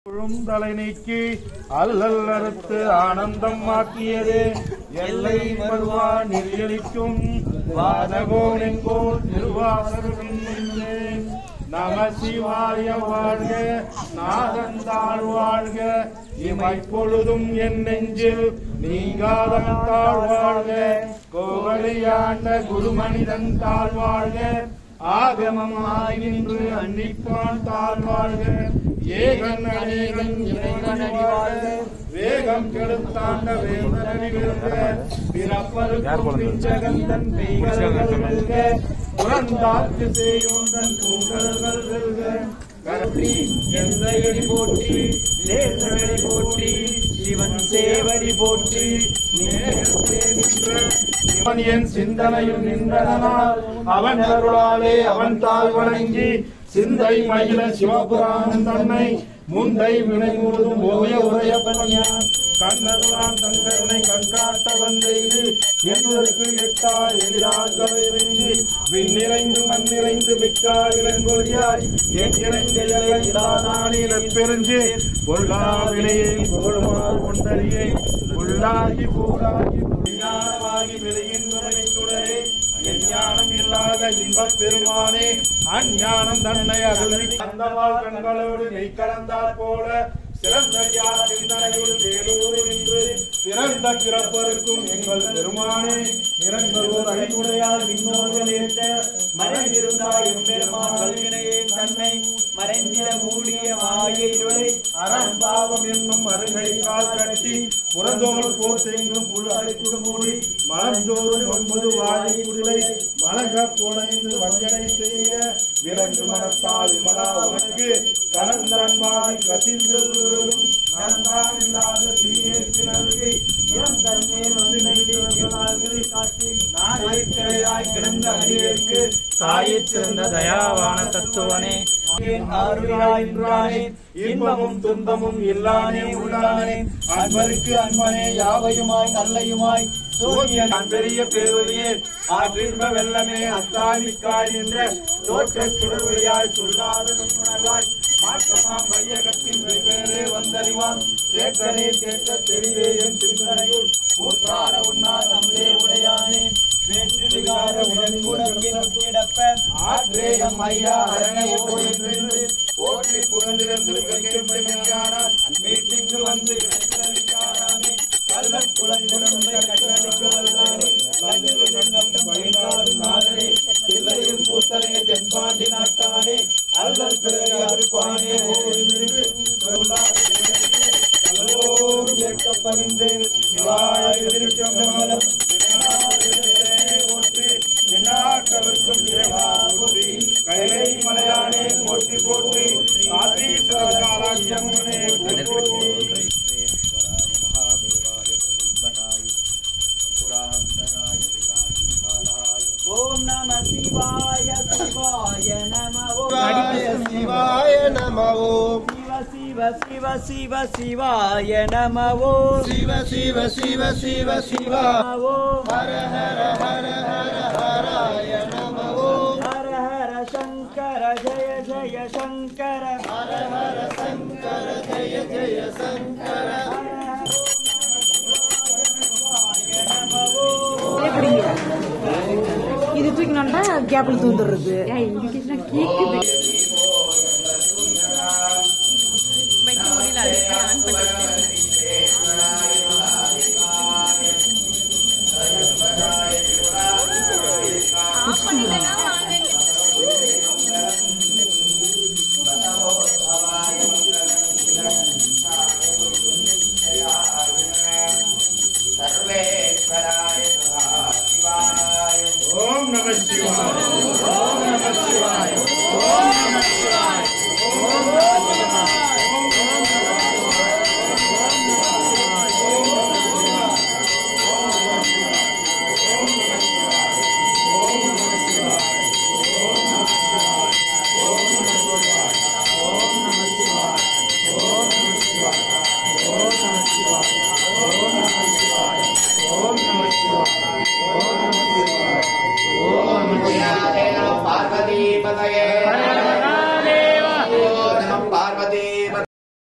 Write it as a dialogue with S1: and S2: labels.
S1: தலை நீக்கி அல்லல் அறுத்து ஆனந்தம் ஆக்கியது எல்லை மறுவா நெறியளிக்கும் வானகோனெங்கோர் திருவாசகம் நம சிவாய வாழ்க நாதந்தாள் வாழ்க இமைப்பொழுதும் என் நெஞ்சில் நீங்காதன் தாழ் வாழ்க கோவலியாண்ட குருமனிதன் தாழ் வாழ்க ஆகமமாய் நின்று அன்னிப்பான் தாழ் வாழ்க ஏகன் அநேகன் இறைவன் அடிவாழ்க வேகம் கெடுத்தாண்ட வேந்தனடி விழுக பிறப்பருக்கும் பிஞ்சகந்தன் பெய்கர்கள் வெல்க புறந்தாக்கு செய்யுந்தன் பூங்கல்கள் வெல்க கருத்தி எந்தையடி போற்றி தேசவடி போற்றி சிவன் சேவடி போற்றி நேரத்தே நின்ற இவன் என் சிந்தனையில் நின்றதனால் அவன் அருளாலே அவன் தாழ் வணங்கி சிந்தை மயில சிவபுராணம் தன்னை முந்தை வினை முழுதும் ஓய உரைய பணியான் கண்ணருளான் தங்கனை கண்காட்ட வந்தெய்து என்பதற்கு எட்டா எதிராகவே வென்று விண்ணிறைந்து மண்ணிறைந்து மிக்கா இளங்கொழியாய் என் இறைந்தில பெருஞ்சு பொருளா வினையை புகழுமாறு கொண்டறியே உள்ளாகி பூராகி புரியானமாகி விளைகின்றனை சுடரே ஞானம் இல்லாத இன்பப் பெருமானே அஞ்ஞானம் தன்னை அருளி கந்தவாள் கண்களோடு நெய் கலந்தால் போல சிறந்த சிந்தனையுள் வேலூர் நின்று பிறந்த பிறப்பருக்கும் எங்கள் பெருமானே நிரந்தரோர் அழிவுடையால் விண்ணோர்கள் ஏற்ற மறைந்திருந்தாய் எம்பெருமான் கல்வினையே தன்னை மறைந்திட மூடிய மாய இருளை அறம்பாவம் என்னும் அருகைக்கால் கட்டி புறந்தோல் போர் செய்யும் புழு மூடி மலஞ்சோறு 9 வாழை குடிலை மலக புனைந்து வஞ்சனை செய்ய விரண்டு மனத்தால் விமலா உனக்கு கலந்தன்பாய் கசிந்து நன்றான் இல்லாத சிறியேற்கு நல்கி இடம் தன்மேல் வந்து காட்டி நாயக்கரையாய் கிடந்த அடியேற்கு தாயைச் சிறந்த தயாவான தத்துவனே இன்பமும் துன்பமும் இல்லானே உள்ளானே அன்பருக்கு அன்பனே யாவையுமாய் நல்லையுமாய் சூரியன் பெரிய பேரொழியே ஆற்றின்ப வெள்ளமே அத்தாமிக்காய் என்ற தோற்ற சுடர்வழியாய் சொல்லாத நுண்ணுணர்வாய் மாற்றமாம் வையகத்தின் வெவ்வேறே வந்தறிவான் தேற்றனே தேற்ற தெளிவே என் சிந்தனையுள் ஊற்றாட உண்ணா தம்தே உடையானே வேற்று விகார உடன்கிடப்ப ஆற்றேயம் ஐயா அரணை என்று போற்றி புகழ்ந்திருந்து மீட்டிங்கு வந்து இணைக்காராமே கள்ளக் குளங்குடம்பை கட்டளிக்க வல்லானே கல்லில் நட்டம் பயிலாடும் நாதனே இல்லையில் கூத்தனே தென்பாண்டி நாட்டானே அல்லல் பிறகு அறுப்பானே ஓடிந்து ஏற்கப்பறிந்து சிவாய திருச்சம்பலம் போற்றி என்னாட்டவர்க்கும் இறைவா போற்றி கைலை மலையானே போற்றி போற்றி ஆசீஸ்வரகாலாக்கியம்மனே போற்றி
S2: ஓம் நம சிவாய சிவாய நம
S3: சிவாய நம ஓம்
S2: சிவ சிவ சிவ சிவாய நம ஓம்
S3: சிவ சிவ சிவ சிவ சிவ
S2: ஓம்
S3: ஹர ஹர ஹர ஹர ஹராய நம ஓம்
S2: ஹர ஹர சங்கர ஜய ஜய சங்கர
S3: ஹர ஹர சங்கர ஜய ஜய சங்கர
S4: இது தூக்கினோம்னா கேபிள் தூந்துடுறது
S5: வைக்க முடியல